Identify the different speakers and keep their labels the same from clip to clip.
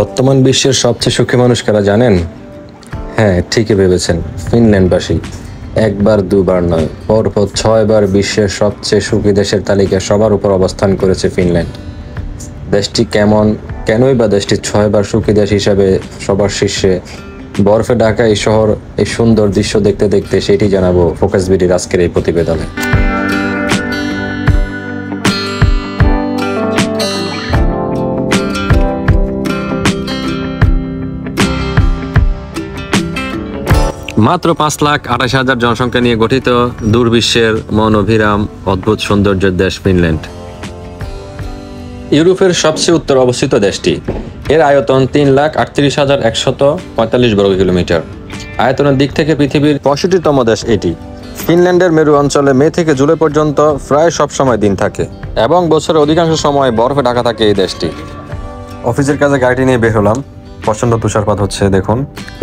Speaker 1: বর্তমান বিশ্বের সবচেয়ে সুখী মানুষ কারা জানেন? হ্যাঁ, ঠিকই ভেবেছেন, ফিনল্যান্ডবাসী। একবার দুবার নয়, পরপর 6বার বিশ্বের সবচেয়ে সুখী দেশের তালিকায় সবার উপর অবস্থান করেছে ফিনল্যান্ড। দেশটি কেনই বা দেশটি 6বার সুখী দেশ হিসাবে সবার শীর্ষে? বরফে ঢাকা এই শহর, এই সুন্দর দৃশ্য দেখতে দেখতে সেটি জানাবো ফোকাস বিডির আজকের এই প্রতিবেদনে। মাত্র 5,28,000 জনসংখ্যা নিয়ে গঠিত দূরবিশ্বের মনোভিরাম অদ্ভুত সৌন্দর্যের দেশ ফিনল্যান্ড। ইউরোপের সবচেয়ে উত্তরে অবস্থিত দেশটি। এর আয়তন 3,38,145 বর্গ কিলোমিটার। আয়তনের দিক থেকে পৃথিবীর 65তম দেশ এটি। ফিনল্যান্ডের মেরু অঞ্চলে মে থেকে জুলাই পর্যন্ত প্রায় সব সময় দিন থাকে এবং বছরের অধিকাংশ সময় বরফে ঢাকা থাকে এই দেশটি। অফিসের কাজে গাড়িটি নিয়ে বের হলাম। প্রচন্ড তুষারপাত হচ্ছে, দেখুন।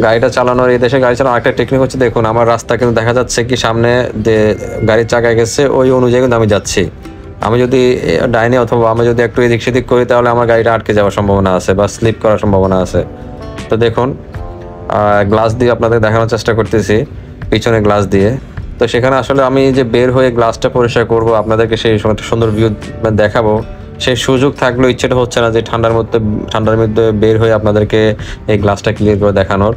Speaker 1: গাড়িটা চালানোর, এই দেশে গাড়ি চালানোর একটা টেকনিক হচ্ছে, দেখুন আমার রাস্তা কিন্তু দেখা যাচ্ছে কি সামনে যে গাড়ির চাকায় গেছে ওই অনুযায়ী কিন্তু আমি যাচ্ছি। আমি যদি ডাইনে অথবা আমি যদি একটু এদিক সেদিক করি তাহলে আমার গাড়িটা আটকে যাওয়ার সম্ভাবনা আছে বা স্লিপ করার সম্ভাবনা আছে। তো দেখুন, গ্লাস দিয়ে আপনাদের দেখানোর চেষ্টা করতেছি, পিছনে গ্লাস দিয়ে। তো সেখানে আসলে আমি যে বের হয়ে গ্লাসটা পরিষ্কার করব, আপনাদেরকে সেই সুন্দর ভিউ দেখাবো, সেই সুযোগ থাকলেও ইচ্ছেটা হচ্ছে না যে ঠান্ডার মধ্যে বের হয়ে আপনাদেরকে এই গ্লাসটা ক্লিয়ার করে দেখানোর।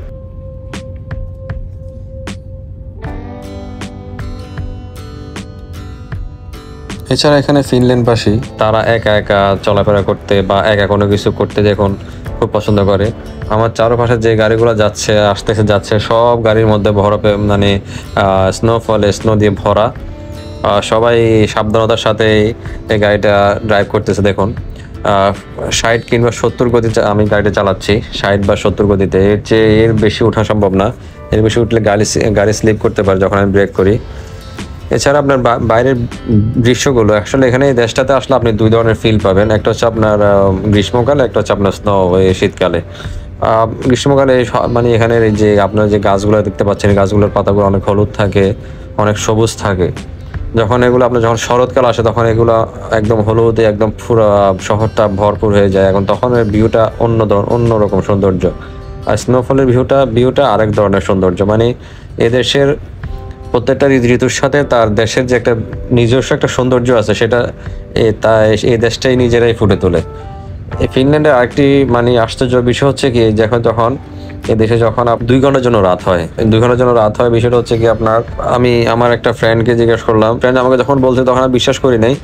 Speaker 1: এছাড়া এখানে ফিনল্যান্ডবাসী তারা একা একা চলাফেরা করতে বা একা কোনো কিছু করতে দেখুন খুব পছন্দ করে। আমার চারপাশে যে গাড়িগুলো যাচ্ছে সব গাড়ির মধ্যে বরফে স্নো দিয়ে ভরা। সবাই সাবধানতার সাথে এই গাড়িটা ড্রাইভ করতেছে। দেখুন 60 কিংবা 70 গতিতে আমি গাড়িটা চালাচ্ছি, 60 বা 70 গতিতে। এর বেশি ওঠা সম্ভব না। এর বেশি উঠলে গাড়ি স্লিপ করতে পারে যখন আমি ব্রেক করি। এছাড়া আপনার বাইরের দৃশ্যগুলো আসলে এখানে এই দেশটাতে আসলে আপনি দুই ধরনের ফিল পাবেন। একটা হচ্ছে আপনার গ্রীষ্মকালে, একটা হচ্ছে আপনার শীতকালে। গ্রীষ্মকালে মানে এখানের এই যে আপনার যে গাছগুলো দেখতে পাচ্ছেন, গাছগুলোর পাতাগুলো অনেক হলুদ থাকে, অনেক সবুজ থাকে। যখন শরৎকাল আসে তখন এগুলো একদম হলুদে একদম পুরো শহরটা ভরপুর হয়ে যায়। এখন তখন এর ভিউটা অন্যরকম সৌন্দর্য। আর স্নোফলের ভিউটা আরেক ধরনের সৌন্দর্য। মানে এদেশের প্রত্যেকটা ঋতুর সাথে তার দেশের যে একটা নিজস্ব একটা সৌন্দর্য আছে, সেটা এই দেশটাই নিজেরাই ফুটে তোলে। এই ফিনল্যান্ডের আরেকটি মানে আশ্চর্য বিষয় হচ্ছে কি, যখন এই দেশে যখন 2 ঘন্টার জন্য রাত হয়, 2 ঘন্টার জন্য রাত হয়, বিষয়টা হচ্ছে কি আমি আমার একটা ফ্রেন্ডকে জিজ্ঞেস করলাম। ফ্রেন্ড আমাকে যখন বলছে তখন আমি বিশ্বাস করি নাই।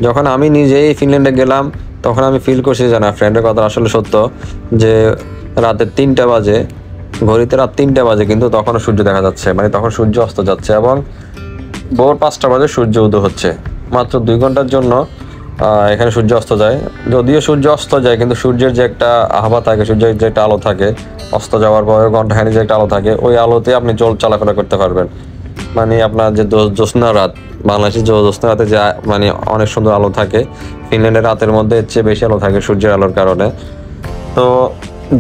Speaker 1: যখন আমি নিজেই ফিনল্যান্ডে গেলাম তখন আমি ফিল করছি যে না, ফ্রেন্ডের কথা আসলে সত্য, যে রাতে 3টা বাজে, ঘড়িতে রাত 3টা বাজে, কিন্তু তখনও সূর্য দেখা যাচ্ছে। মানে তখন সূর্য অস্ত যাচ্ছে এবং ভোর 5টা বাজে সূর্য উদয় হচ্ছে। মাত্র 2 ঘন্টার জন্য এখানে সূর্য অস্ত যায়। যদিও সূর্য অস্ত যায়, কিন্তু সূর্যের যে একটা আভা থাকে, সূর্যের যে একটা আলো থাকে, অস্ত যাওয়ার পরে ঘন্টাখানেক যে একটা আলো থাকে, ওই আলোতে আপনি চলাফেরা করতে পারবেন। মানে আপনার যে জ্যোৎস্না রাত, বাংলাদেশের জ্যোৎস্না রাতে যে মানে অনেক সুন্দর আলো থাকে, ফিনল্যান্ডের রাতের মধ্যে এর চেয়ে বেশি আলো থাকে সূর্যের আলোর কারণে। তো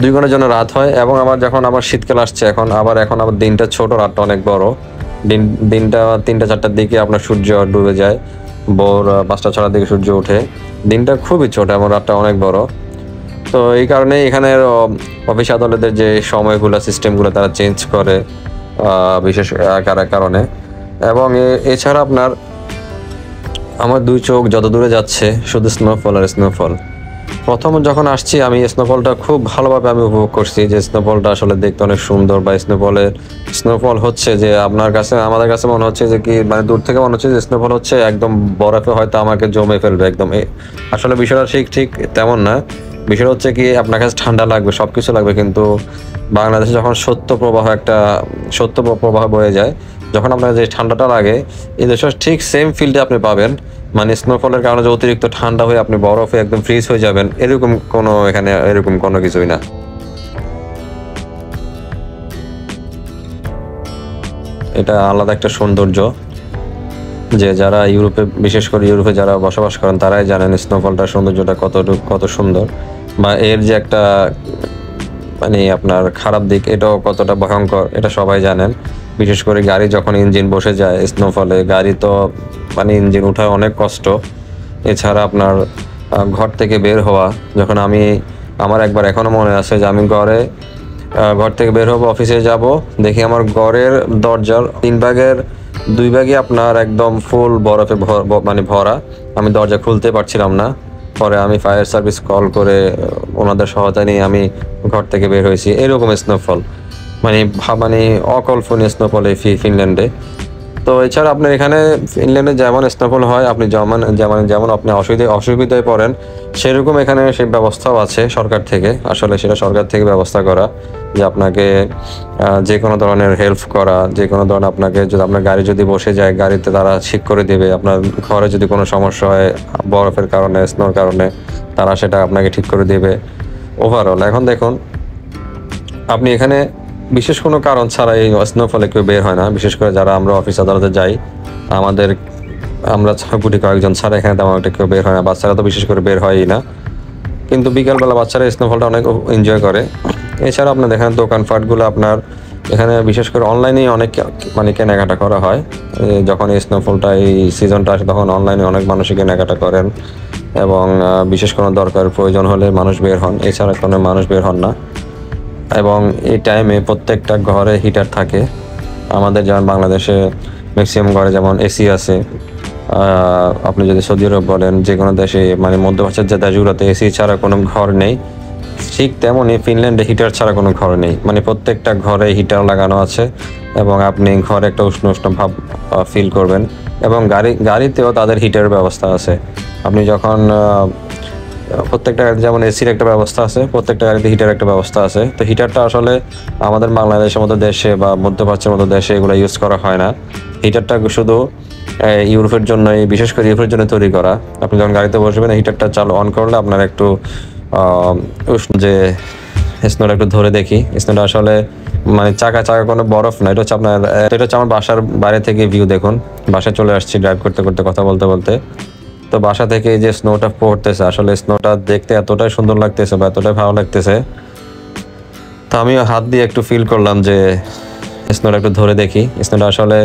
Speaker 1: 2 ঘন্টার জন্য রাত হয় এবং যখন শীতকাল আসছে, এখন আবার দিনটা ছোট, রাতটা অনেক বড়। দিনটা 3টা-4টার দিকে আপনার সূর্য ডুবে যায়, ভোর 5টা-6টার দিকে সূর্য ওঠে। দিনটা খুবই ছোট এবং রাতটা অনেক বড়। তো এই কারণে এখানের অফিস আদালতের যে সময়গুলো, সিস্টেমগুলো তারা চেঞ্জ করে বিশেষ কারণে। এবং এছাড়া আমার 2 চোখ যত দূরে যাচ্ছে শুধু স্নোফল আর স্নোফল। প্রথম যখন আসছি আমি স্নোফলটা খুব ভালোভাবে আমি উপভোগ করছি, যে স্নোফলটা আসলে দেখতে অনেক সুন্দর। বা স্নোফল হচ্ছে যে আমাদের কাছে মনে হচ্ছে যে কি, মানে দূর থেকে মনে হচ্ছে যে স্নোফল হচ্ছে একদম বরফে হয়তো আমাকে জমে ফেলবে একদম। আসলে বিষয়টা ঠিক তেমন না। বিষয়টা হচ্ছে কি, আপনার কাছে ঠান্ডা লাগবে, সবকিছু লাগবে, কিন্তু বাংলাদেশে যখন শৈত্য প্রবাহ বয়ে যায়, যখন আপনার যে ঠান্ডাটা লাগে, এই দেশে ঠিক সেম ফিলটা আপনি পাবেন। মানে স্নোফলের কারণে যে অতিরিক্ত ঠান্ডা হয়ে আপনি বরফে একদম ফ্রিজ হয়ে যাবেন, এরকম কোনো কিছুই না। এটা আলাদা একটা সৌন্দর্য, যে যারা বিশেষ করে ইউরোপে যারা বসবাস করেন তারাই জানেন স্নোফলটার সৌন্দর্যটা কত সুন্দর, বা এর যে একটা মানে আপনার খারাপ দিক, এটাও কতটা ভয়ঙ্কর, এটা সবাই জানেন। বিশেষ করে গাড়ি যখন ইঞ্জিন বসে যায় স্নোফলে, গাড়ি তো মানে ইঞ্জিন ওঠা অনেক কষ্ট। এছাড়া আপনার ঘর থেকে বের হওয়া, যখন আমি আমার একবার এখনো মনে আছে যে আমি ঘর থেকে বের হবো, অফিসে যাব, দেখি আমার ঘরের দরজার 3 ভাগের 2 ভাগই আপনার একদম ফুল বরফে মানে ভরা। আমি দরজা খুলতে পারছিলাম না। পরে আমি ফায়ার সার্ভিস কল করে ওনাদের সহায়তা নিয়ে আমি ঘর থেকে বের হয়েছি। এরকম স্নোফল, মানে অকল্পনীয় স্নোফল এই ফিনল্যান্ডে। তো এছাড়া আপনার এখানে ফিনল্যান্ডে যেমন স্নোফল হয়, আপনি যেমন যেমন যেমন আপনি অসুবিধায় পড়েন, সেরকম এখানে সেই ব্যবস্থাও আছে সরকার থেকে। আসলে সেটা সরকার থেকে ব্যবস্থা করা যে আপনাকে যে কোনো ধরনের হেল্প করা, যে কোনো ধরনের আপনাকে যদি আপনার গাড়ি যদি বসে যায়, গাড়িতে তারা ঠিক করে দেবে। আপনার ঘরে যদি কোনো সমস্যা হয় বরফের কারণে, স্নোর কারণে, তারা সেটা আপনাকে ঠিক করে দেবে। ওভারঅল এখন দেখুন, আপনি এখানে বিশেষ কোনো কারণ ছাড়া এই স্নোফলে কেউ বের হয় না। বিশেষ করে যারা আমরা অফিস আদালতে যাই, আমরা গুটি কয়েকজন ছাড়া এখানে তেমন একটা কেউ বের হয় না। বাচ্চারা তো বিশেষ করে বের হয়ই না, কিন্তু বিকালবেলা বাচ্চারা স্নোফলটা অনেক এনজয় করে। এছাড়া আপনার দেখেন দোকানপাটগুলো আপনার এখানে বিশেষ করে অনলাইনেই অনেক কেনাকাটা করা হয়। যখন এই স্নোফলটা এই সিজনটা আসে তখন অনলাইনে অনেক মানুষই কেনাকাটা করেন, এবং বিশেষ কোনো দরকার প্রয়োজন হলে মানুষ বের হন, এছাড়া কোনো মানুষ বের হন না। এবং এই টাইমে প্রত্যেকটা ঘরে হিটার থাকে। আমাদের যেমন বাংলাদেশে ম্যাক্সিমাম ঘরে যেমন এসি আছে, আপনি যদি সৌদি আরব বলেন, যে কোনো দেশে মধ্যপ্রাচ্যের যে দেশগুলোতে এসি ছাড়া কোনো ঘর নেই, ঠিক তেমনই ফিনল্যান্ডে হিটার ছাড়া কোনো ঘর নেই। প্রত্যেকটা ঘরে হিটার লাগানো আছে, এবং আপনি ঘরে একটা উষ্ণ উষ্ণ ভাব ফিল করবেন। এবং গাড়িতেও তাদের হিটারের ব্যবস্থা আছে। আপনি যখন প্রত্যেকটা গাড়িতে যেমন এসির একটা ব্যবস্থা আছে, প্রত্যেকটা গাড়িতে হিটার একটা ব্যবস্থা আছে। তো হিটারটা আসলে আমাদের বাংলাদেশের মতো দেশে বা মধ্যপ্রাচ্যের মতো দেশে এগুলো ইউজ করা হয় না। হিটারটা শুধু ইউরোপের জন্যই, বিশেষ করে ইউরোপের জন্য তৈরি করা। আপনি যখন গাড়িতে বসবেন, হিটারটা অন করলে আপনার একটু উষ্ণ যে স্নোটা একটু ধরে দেখি। স্নোটা আসলে চাকা কোনো বরফ না, এটা হচ্ছে আমার বাসার বাইরে থেকে ভিউ। দেখুন, বাসায় চলে আসছি ড্রাইভ করতে করতে, কথা বলতে বলতে। তো বাসা থেকে এই যে স্নোটা পড়তেছে, আসলে স্নোটা দেখতে এতটাই সুন্দর লাগতেছে বা এতটাই ভালো লাগতেছে। তো আমিও হাত দিয়ে একটু ফিল করলাম যে স্নোটা একটু ধরে দেখি। স্নোটা আসলে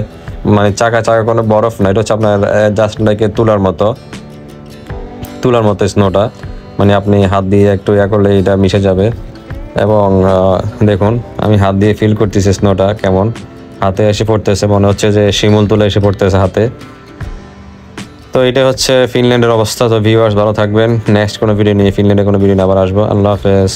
Speaker 1: চাকা কোনো বরফ না, এটা হচ্ছে আপনার জাস্ট লাইক তুলার মতো স্নোটা। আপনি হাত দিয়ে একটু করলে এটা মিশে যাবে। এবং দেখুন, আমি হাত দিয়ে ফিল করতেছি স্নোটা কেমন হাতে এসে পড়তেছে, মনে হচ্ছে যে শিমুল তুলে এসে পড়তেছে হাতে। তো এটা হচ্ছে ফিনল্যান্ডের অবস্থা। তো ভিউয়ার্স, ভালো থাকবেন। নেক্সট কোনো ভিডিও নিয়ে, ফিনল্যান্ডের কোনো ভিডিও নিয়ে আবার আসবো। আল্লাহ হাফেজ।